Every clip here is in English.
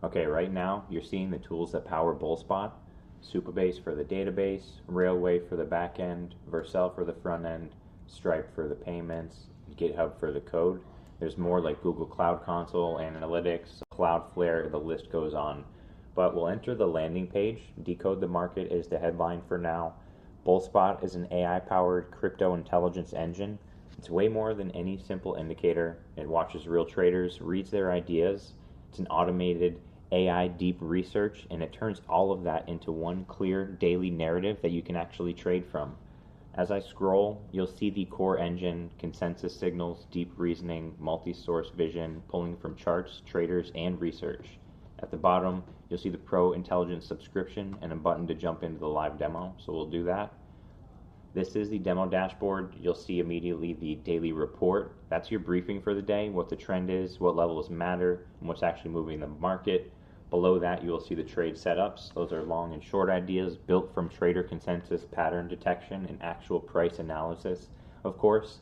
Okay, right now you're seeing the tools that power BullSpot: Supabase for the database, Railway for the backend, Vercel for the front end, Stripe for the payments, GitHub for the code. There's more like Google Cloud Console, Analytics, Cloudflare, the list goes on. But we'll enter the landing page. Decode the market is the headline for now. BullSpot is an AI-powered crypto intelligence engine. It's way more than any simple indicator. It watches real traders, reads their ideas. It's an automated AI deep research, and it turns all of that into one clear daily narrative that you can actually trade from. As I scroll, you'll see the core engine, consensus signals, deep reasoning, multi-source vision, pulling from charts, traders, and research. At the bottom, you'll see the Pro Intelligence subscription and a button to jump into the live demo, so we'll do that. This is the demo dashboard. You'll see immediately the daily report. That's your briefing for the day, what the trend is, what levels matter, and what's actually moving the market. Below that, you will see the trade setups. Those are long and short ideas built from trader consensus, pattern detection, and actual price analysis. Of course,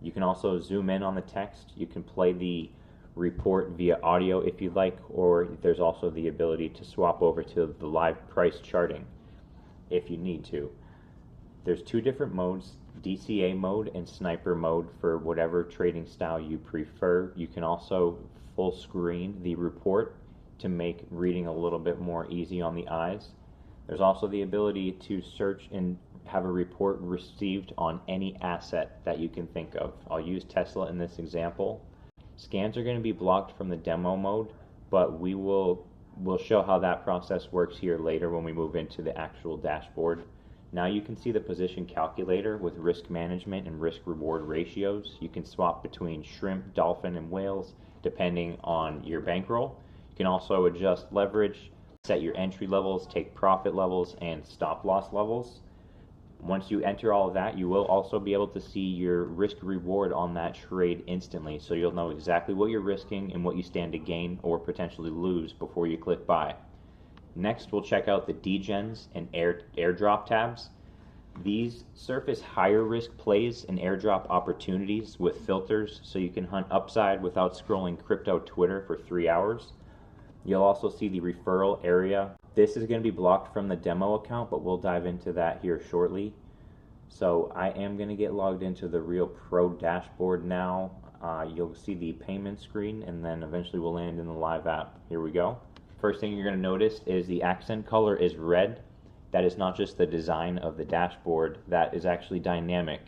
you can also zoom in on the text. You can play the report via audio if you'd like, or there's also the ability to swap over to the live price charting if you need to. There's two different modes, DCA mode and sniper mode, for whatever trading style you prefer. You can also full screen the report to make reading a little bit more easy on the eyes. There's also the ability to search and have a report received on any asset that you can think of. I'll use Tesla in this example. Scans are going to be blocked from the demo mode, but we'll show how that process works here later when we move into the actual dashboard. Now you can see the position calculator with risk management and risk reward ratios. You can swap between shrimp, dolphin, and whales depending on your bankroll. You can also adjust leverage, set your entry levels, take profit levels, and stop loss levels. Once you enter all of that, you will also be able to see your risk reward on that trade instantly, so you'll know exactly what you're risking and what you stand to gain or potentially lose before you click buy. Next, we'll check out the degens and airdrop tabs. These surface higher risk plays and airdrop opportunities with filters, so you can hunt upside without scrolling crypto Twitter for 3 hours. You'll also see the referral area. This is going to be blocked from the demo account, but we'll dive into that here shortly. So I am going to get logged into the real pro dashboard now. You'll see the payment screen, and then eventually we'll land in the live app. Here we go. First thing you're going to notice is the accent color is red. That is not just the design of the dashboard, that is actually dynamic.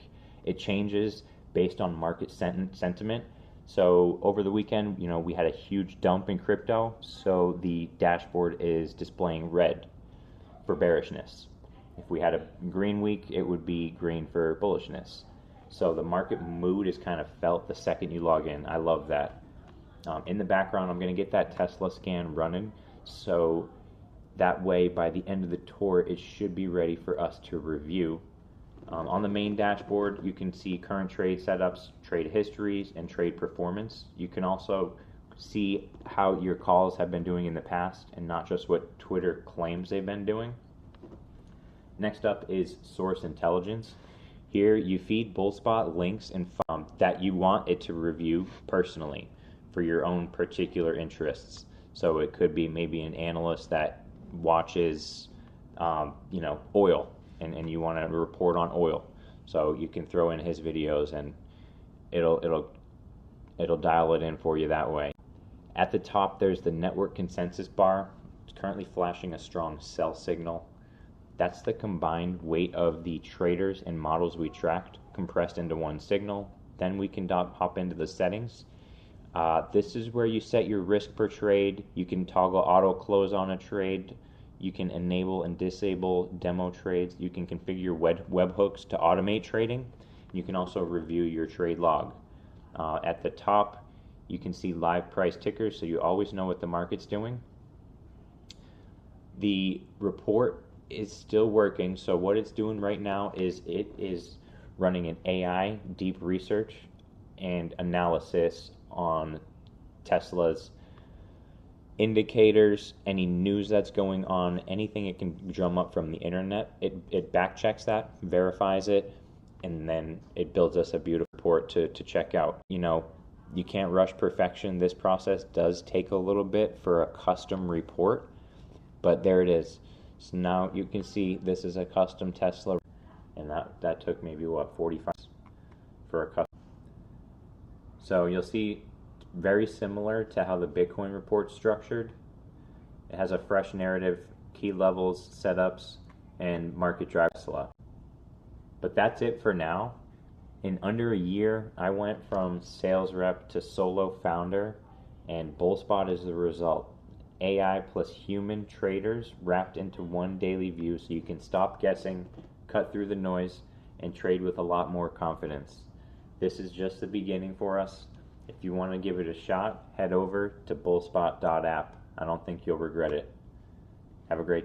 It changes based on market sentiment. So over the weekend, we had a huge dump in crypto, so the dashboard is displaying red for bearishness. If we had a green week, it would be green for bullishness. So the market mood is kind of felt the second you log in. I love that. In the background, I'm going to get that Tesla scan running, so that way by the end of the tour it should be ready for us to review. On the main dashboard, you can see current trade setups, trade histories, and trade performance. You can also see how your calls have been doing in the past and not just what Twitter claims they've been doing. Next up is source intelligence. Here you feed BullSpot links and that you want it to review personally for your own particular interests. So it could be maybe an analyst that watches oil, and you want to report on oil. So you can throw in his videos and it'll dial it in for you that way. At the top there's the network consensus bar. It's currently flashing a strong sell signal. That's the combined weight of the traders and models we tracked compressed into one signal. Then we can hop into the settings. This is where you set your risk per trade. You can toggle auto close on a trade. You can enable and disable demo trades. You can configure webhooks to automate trading. You can also review your trade log. At the top, you can see live price tickers, so you always know what the market's doing. The report is still working, so what it's doing right now is it is running an AI deep research and analysis on Tesla's indicators, any news that's going on, anything it can drum up from the internet. It back checks that, verifies it, and then it builds us a beautiful report to check out. You can't rush perfection. This process does take a little bit for a custom report, but there it is. So now you can see this is a custom Tesla, and that took maybe 45 for a custom. So you'll see very similar to how the Bitcoin report's structured. It has a fresh narrative, key levels, setups, and market drivers. But that's it for now. In under a year, I went from sales rep to solo founder, and BullSpot is the result. AI plus human traders wrapped into one daily view, so you can stop guessing, cut through the noise, and trade with a lot more confidence. This is just the beginning for us. If you want to give it a shot, head over to bullspot.app. I don't think you'll regret it. Have a great day.